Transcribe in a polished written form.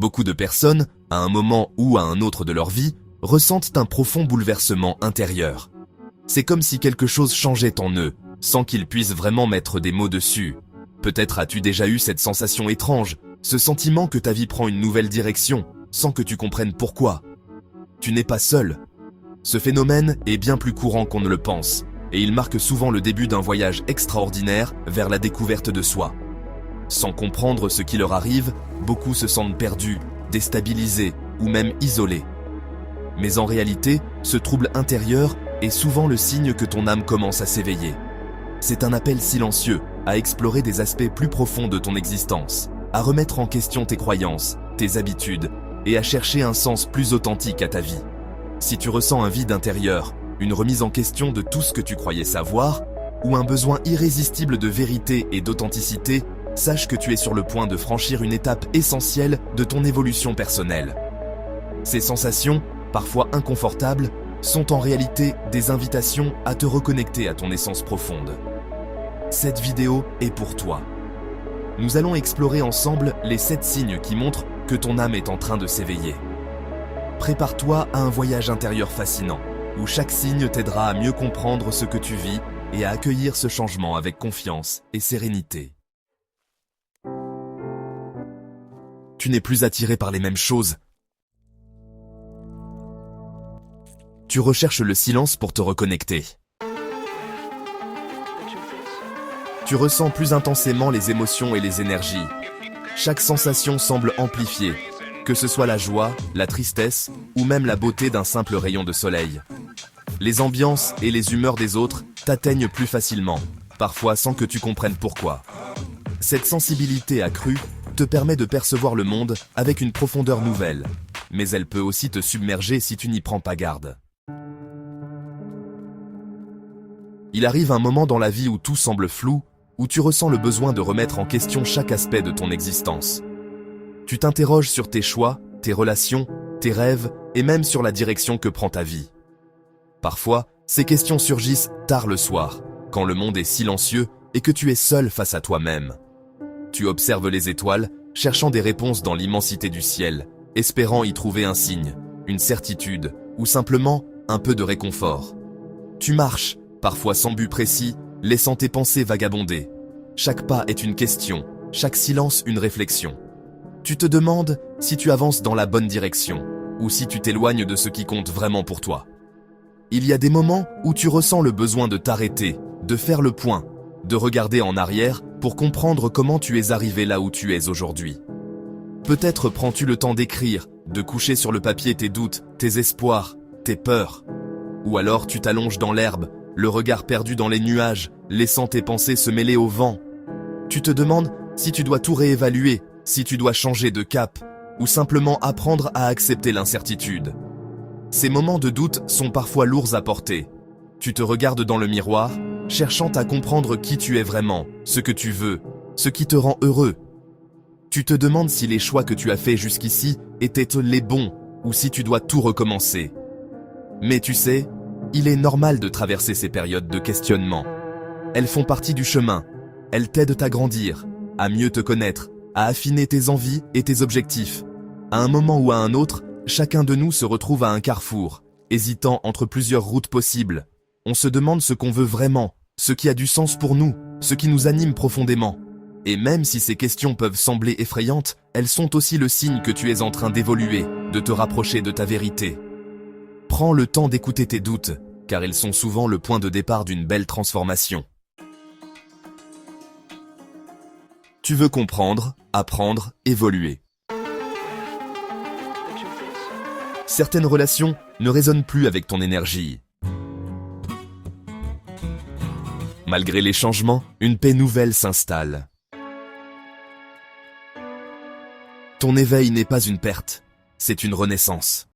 Beaucoup de personnes, à un moment ou à un autre de leur vie, ressentent un profond bouleversement intérieur. C'est comme si quelque chose changeait en eux, sans qu'ils puissent vraiment mettre des mots dessus. Peut-être as-tu déjà eu cette sensation étrange, ce sentiment que ta vie prend une nouvelle direction, sans que tu comprennes pourquoi. Tu n'es pas seul. Ce phénomène est bien plus courant qu'on ne le pense, et il marque souvent le début d'un voyage extraordinaire vers la découverte de soi. Sans comprendre ce qui leur arrive, beaucoup se sentent perdus, déstabilisés ou même isolés. Mais en réalité, ce trouble intérieur est souvent le signe que ton âme commence à s'éveiller. C'est un appel silencieux à explorer des aspects plus profonds de ton existence, à remettre en question tes croyances, tes habitudes et à chercher un sens plus authentique à ta vie. Si tu ressens un vide intérieur, une remise en question de tout ce que tu croyais savoir, ou un besoin irrésistible de vérité et d'authenticité, sache que tu es sur le point de franchir une étape essentielle de ton évolution personnelle. Ces sensations, parfois inconfortables, sont en réalité des invitations à te reconnecter à ton essence profonde. Cette vidéo est pour toi. Nous allons explorer ensemble les 7 signes qui montrent que ton âme est en train de s'éveiller. Prépare-toi à un voyage intérieur fascinant, où chaque signe t'aidera à mieux comprendre ce que tu vis et à accueillir ce changement avec confiance et sérénité. Tu n'es plus attiré par les mêmes choses. Tu recherches le silence pour te reconnecter. Tu ressens plus intensément les émotions et les énergies. Chaque sensation semble amplifiée, que ce soit la joie, la tristesse ou même la beauté d'un simple rayon de soleil. Les ambiances et les humeurs des autres t'atteignent plus facilement, parfois sans que tu comprennes pourquoi. Cette sensibilité accrue te permet de percevoir le monde avec une profondeur nouvelle, mais elle peut aussi te submerger si tu n'y prends pas garde. Il arrive un moment dans la vie où tout semble flou, où tu ressens le besoin de remettre en question chaque aspect de ton existence. Tu t'interroges sur tes choix, tes relations, tes rêves et même sur la direction que prend ta vie. Parfois, ces questions surgissent tard le soir, quand le monde est silencieux et que tu es seul face à toi-même. Tu observes les étoiles, cherchant des réponses dans l'immensité du ciel, espérant y trouver un signe, une certitude ou simplement un peu de réconfort. Tu marches, parfois sans but précis, laissant tes pensées vagabonder. Chaque pas est une question, chaque silence une réflexion. Tu te demandes si tu avances dans la bonne direction ou si tu t'éloignes de ce qui compte vraiment pour toi. Il y a des moments où tu ressens le besoin de t'arrêter, de faire le point, de regarder en arrière pour comprendre comment tu es arrivé là où tu es aujourd'hui. Peut-être prends-tu le temps d'écrire, de coucher sur le papier tes doutes, tes espoirs, tes peurs. Ou alors tu t'allonges dans l'herbe, le regard perdu dans les nuages, laissant tes pensées se mêler au vent. Tu te demandes si tu dois tout réévaluer, si tu dois changer de cap, ou simplement apprendre à accepter l'incertitude. Ces moments de doute sont parfois lourds à porter. Tu te regardes dans le miroir, cherchant à comprendre qui tu es vraiment, ce que tu veux, ce qui te rend heureux. Tu te demandes si les choix que tu as faits jusqu'ici étaient les bons, ou si tu dois tout recommencer. Mais tu sais, il est normal de traverser ces périodes de questionnement. Elles font partie du chemin. Elles t'aident à grandir, à mieux te connaître, à affiner tes envies et tes objectifs. À un moment ou à un autre, chacun de nous se retrouve à un carrefour, hésitant entre plusieurs routes possibles. On se demande ce qu'on veut vraiment, ce qui a du sens pour nous, ce qui nous anime profondément. Et même si ces questions peuvent sembler effrayantes, elles sont aussi le signe que tu es en train d'évoluer, de te rapprocher de ta vérité. Prends le temps d'écouter tes doutes, car ils sont souvent le point de départ d'une belle transformation. Tu veux comprendre, apprendre, évoluer. Certaines relations ne résonnent plus avec ton énergie. Malgré les changements, une paix nouvelle s'installe. Ton éveil n'est pas une perte, c'est une renaissance.